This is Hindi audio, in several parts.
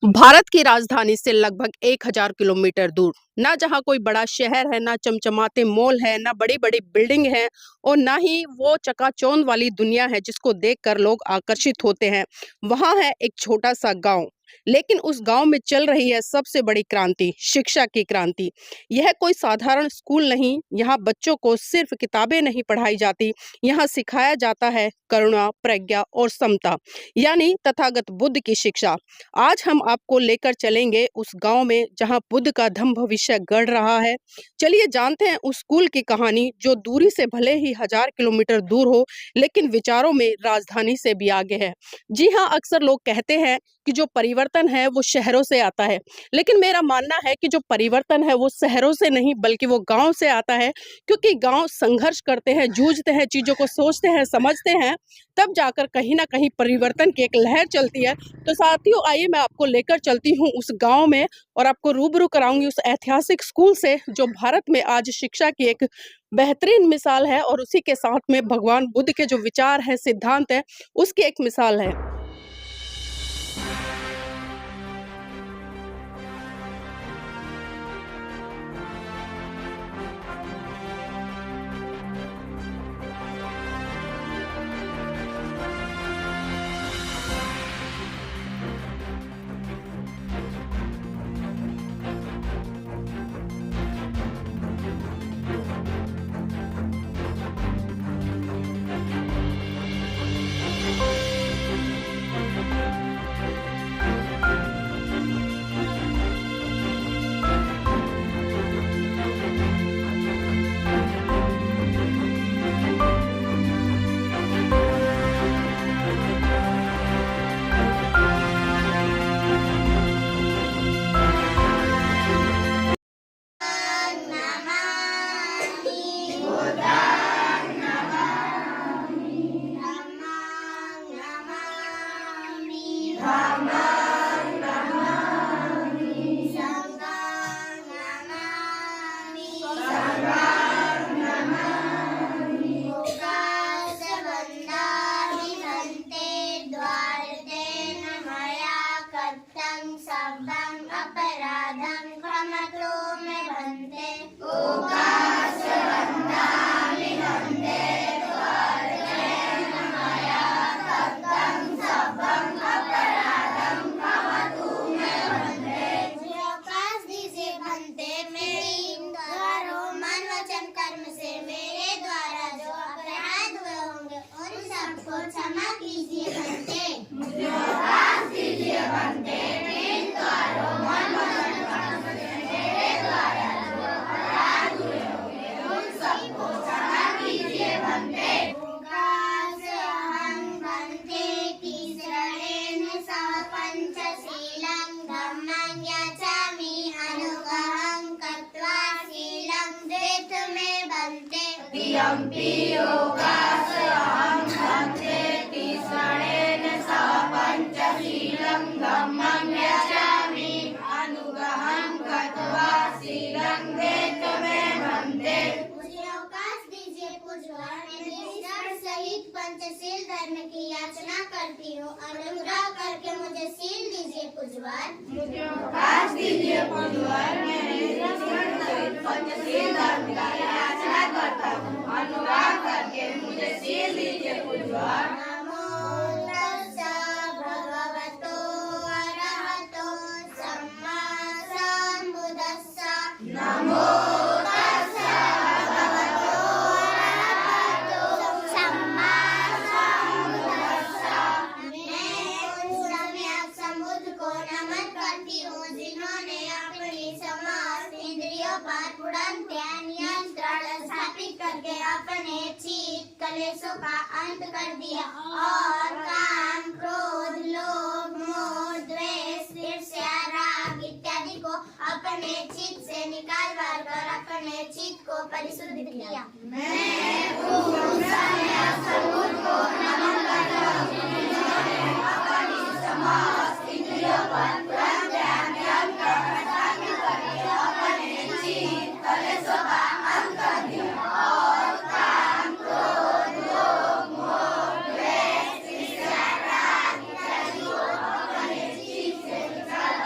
भारत की राजधानी से लगभग 1000 किलोमीटर दूर, ना जहाँ कोई बड़ा शहर है, ना चमचमाते मॉल है, ना बड़ी-बड़ी बिल्डिंग है और ना ही वो चकाचौंध वाली दुनिया है जिसको देखकर लोग आकर्षित होते हैं। वहाँ है एक छोटा-सा गाँव, लेकिन उस गाँव में चल रही है सबसे बड़ी क्रांति, शिक्षा की क्रांति। यह कोई साधारण स्कूल नहीं, यहाँ बच्चों को सिर्फ किताबें नहीं पढ़ाई जाती, यहाँ सिखाया जाता है करुणा, प्रज्ञा और समता, यानी तथागत बुद्ध की शिक्षा। आज हम आपको लेकर चलेंगे उस गांव में जहां बुद्ध का धम्म भविष्य गढ़ रहा है। चलिए जानते हैं उस स्कूल की कहानी जो दूरी से भले ही 1000 किलोमीटर दूर हो, लेकिन विचारों में राजधानी से भी आगे है। जी हाँ, अक्सर लोग कहते हैं कि जो परिवर्तन है वो शहरों से आता है, लेकिन मेरा मानना है कि जो परिवर्तन है वो शहरों से नहीं बल्कि वो गांव से आता है, क्योंकि गांव संघर्ष करते हैं, जूझते हैं, चीजों को सोचते हैं, समझते हैं, तब जाकर कहीं ना कहीं परिवर्तन की एक लहर चलती है। तो साथियों, आइए मैं आपको लेकर चलती हूँ उस गांव में और आपको रूबरू कराऊंगी उस ऐतिहासिक स्कूल से जो भारत में आज शिक्षा की एक बेहतरीन मिसाल है और उसी के साथ में भगवान बुद्ध के जो विचार है, सिद्धांत है, उसकी एक मिसाल है। मुझे अवकाश दीजिए पूज्यवर, मैं निष्ठा सहित पंचशील धर्म की याचना करती हूँ। अनुग्रह करके मुझे सील दीजिए पूज्यवर। मुझे अवकाश दीजिए पूज्यवर, मैं निष्ठा सहित पंचशील धर्म की याचना करता हूँ। अनुग्रह करके मुझे सील दीजिए पूज्यवर। नमो तस्सा भगवतो अरहतो सम्मा सम्बुद्दस्सा। नमो अपने चित्त कलेशों का अंत कर दिया और काम, क्रोध, लोभ, मोह, द्वेष, ईर्ष्या, राग इत्यादि को अपने चित्त से निकाल कर अपने चित्त को परिशुद्ध किया। मैं को नमन करता हूँ, जिन्होंने अपनी समस्त इंद्रियों पर पूर्ण ध्यान नियंत्रण स्थापित करके अपने चित्त कलेशों का अंत कर दिया और काम, क्रोध, लोभ, मोह, द्वेष, ईर्ष्या, राग इत्यादि को अपने चित्त से निकाल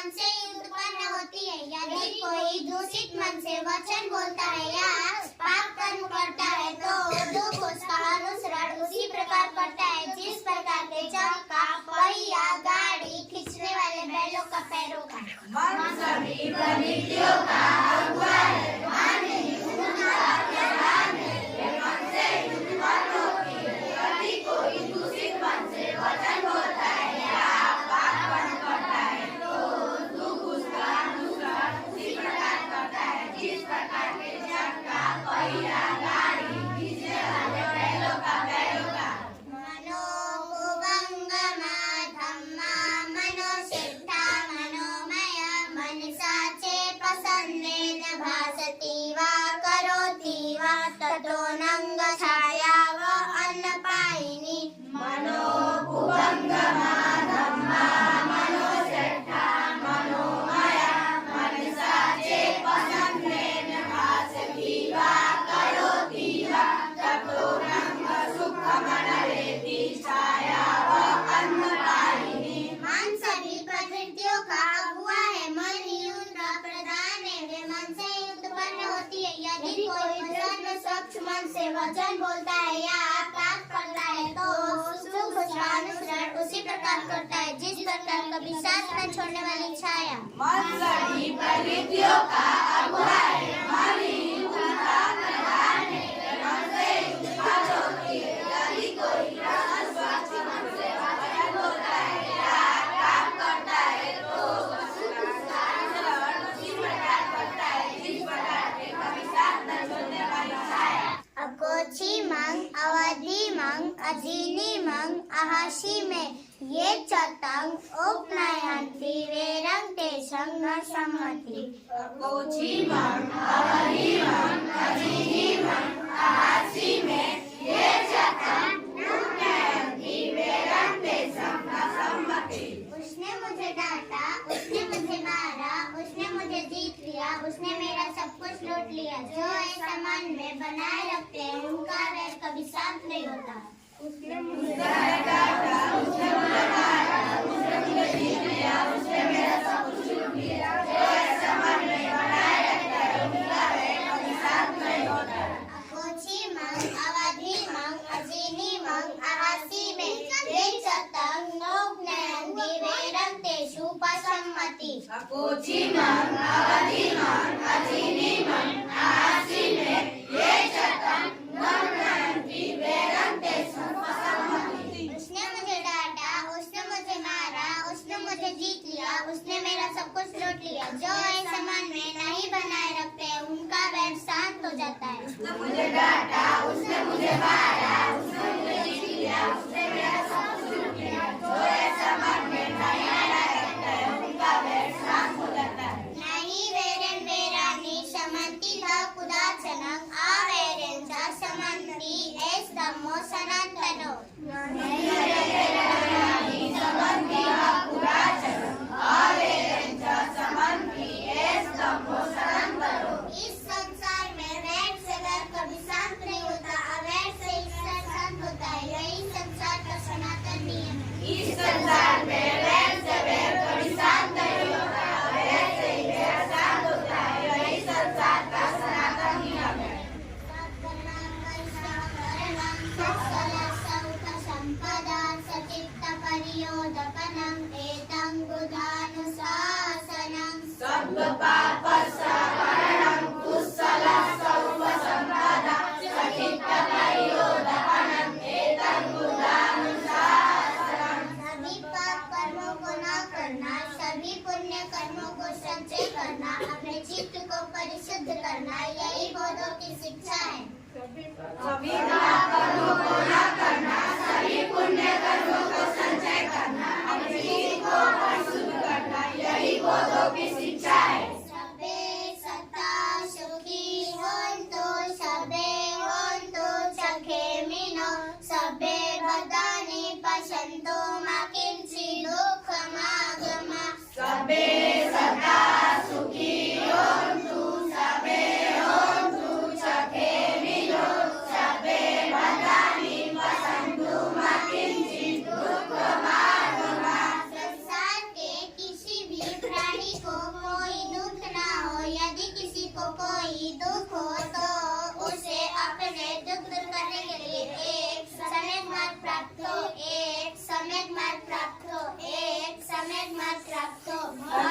मन से ही उत्पन्न होती है। यदि कोई दूषित मन से वचन बोलता है या पाप कर्म करता है तो दुख उसका अनुसरण उसी प्रकार करता है जिस प्रकार के जंग का पहिया गाड़ी खींचने वाले बैलों का पैरों का। मन सभी प्रवृत्तियों का अगुआ है। मन ही उनका प्रधान है। वे मन से ही उत्पन्न होती है। यदि कोई दूषित मन से वचन बोलता है या पाप कर्म करता है तो दुख उसका अनुसरण उसी प्रकार करता है जिस प्रकार के जंग का पहिया गाड़ी खींचने वाले बैलों का पैरों का। मनोभुवंगमा धम्मा मनोसिद्धा मनोमय मनसाचे प्रसन्नेन भासति वा करोति वा ततो नंग छाया वा अन्नपायिनी। मनोभुवंगमा धम्मा मनोसिद्धा मनोमया मनसा चे प्रसन्नेन भासति वा करोति वा ततो नंग सुखमनरेति छाया वा अन्नपायिनी। मन सभी प्रकृतियों का अगुआ है। मन ही उनका प्रधान है। वे मन से ही उत्पन्न होती है। यदि कोई प्रसन्न स्वच्छ मन से वचन बोलता है या पाप करता है तो सुख उसका अनुसरण उसी प्रकार करता है जिस प्रकार कभी साथ न छोड़ने वाली छाया। मन सभी प्रवृत्तियों का अगुआ है। मन ही उनका प्रधान है। वे मन से ही उत्पन्न होती है। यदि कोई प्रसन्न स्वच्छ मन से वचन बोलता है या पाप करता है तो सुख उसका अनुसरण उसी प्रकार करता है जिस प्रकार के कभी साथ न छोड़ने वाली छाया। अकोची मंग अवधि मंग अजीनी मंग अहाशी में ये चतंग उपनयंती वेरंग तेषंग न सम्मति। कोची मन अवधि मन अजीनी मन आहासी में ये चतन उपनयंती वेरंग तेषंग न सम्मति। उसने मुझे डांटा, उसने मुझे मारा, उसने मुझे जीत लिया, उसने मेरा सब कुछ लूट लिया। जो ऐसा मन में बनाए रखते हैं उनका वैर कभी शांत नहीं होता। उसने मुझे डांटा, उसने मुझे मारा, उसने मुझे जीत लिया, उसने मेरा सब कुछ लूट लिया। जो ऐसा मन में बनाए रखता है उनका वैर कभी शांत नहीं होता। अकोची मंग अवधि मंग अजीनी मंग अहासी में ये चतंग नोपनयंती वेरंग तेषु पसम्मति। कोची मन अवधि मन अजीनी मन आहासी में ये चतन उपनयंती वेरंग तेषु पसम्मति। उसने मुझे डांटा, उसने मुझे मारा, उसने मुझे जीत लिया, उसने मेरा सब कुछ लूट लिया। जो ऐसा मन में नहीं बनाए रखते हैं उनका वैर शांत हो जाता है। उसने मुझे डांटा, उसने मुझे मारा, उसने मुझे जीत लिया, उसने मेरा सब कुछ लूट लिया। जो ऐसा मन में नहीं बनाए रखता है उनका वैर शांत हो जाता है। नहीं वेरेन वेरानी शमंती था कुदाचनं आवेरेन च शमंती एस धम्मो सनातनो। इस संसार में वैर से वैर कभी शांत नहीं होता। अवैर से ईश्वर शांत होता है। यही संसार का सनातन नियम है। इस संसार में वैर से वैर कभी शांत नहीं होता। वैर से ही वैर शांत होता है। यही संसार का सनातन नियम है। संपदा सचित्त परियोदपनं एतं बुधानुशासनं। सब पाप सवरणं कुशल सर्वसंपदा सचित्त परियोदपनं एतं बुधानुशासनं। सभी पाप कर्मों को न करना, सभी पुण्य कर्मों को संचय करना, अपने चित्त को परिशुद्ध करना, यही बौद्धों की शिक्षा है। सभी पाप कर्मों को न करना, सभी पुण्य कर्मों को संचय करना, अपने चित्त को परिशुद्ध करना, यही बौद्धों की शिक्षा है। सबे सत्ता सुखी होन्तु, सबे होन्तु सखेमिनो, सबे भद्राणि पश्यन्तु मा किंचित् दुःखमागमा। सबे सदा सुखी होन्तु, सबे होन्तु सखेमिनो, सबे भद्राणि पश्यन्तु मा किंचित् दुःखमागमा। संसार के किसी भी प्राणी को कोई दुख हो तो उसे अपने दुख दूर करने के लिए एक सम्यक मार्ग प्राप्त हो, एक सम्यक मार्ग प्राप्त हो, एक सम्यक मार्ग प्राप्त हो।